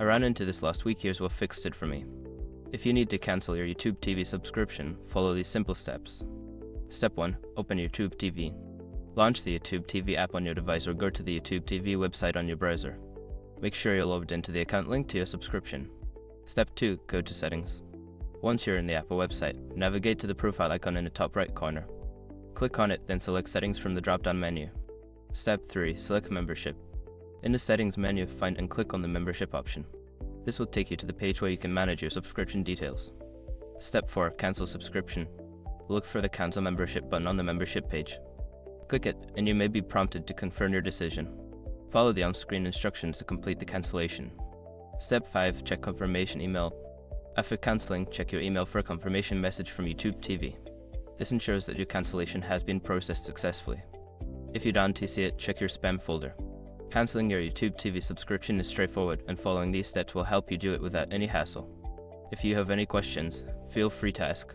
I ran into this last week. Here's what fixed it for me. If you need to cancel your YouTube TV subscription, follow these simple steps. Step 1. Open YouTube TV. Launch the YouTube TV app on your device or go to the YouTube TV website on your browser. Make sure you're logged into the account linked to your subscription. Step 2. Go to Settings. Once you're in the app or website, navigate to the profile icon in the top right corner. Click on it, then select Settings from the drop-down menu. Step 3. Select Membership. In the Settings menu, find and click on the Membership option. This will take you to the page where you can manage your subscription details. Step 4. Cancel subscription. Look for the Cancel Membership button on the membership page. Click it, and you may be prompted to confirm your decision. Follow the on-screen instructions to complete the cancellation. Step 5. Check confirmation email. After cancelling, check your email for a confirmation message from YouTube TV. This ensures that your cancellation has been processed successfully. If you don't see it, check your spam folder. Cancelling your YouTube TV subscription is straightforward, and following these steps will help you do it without any hassle. If you have any questions, feel free to ask.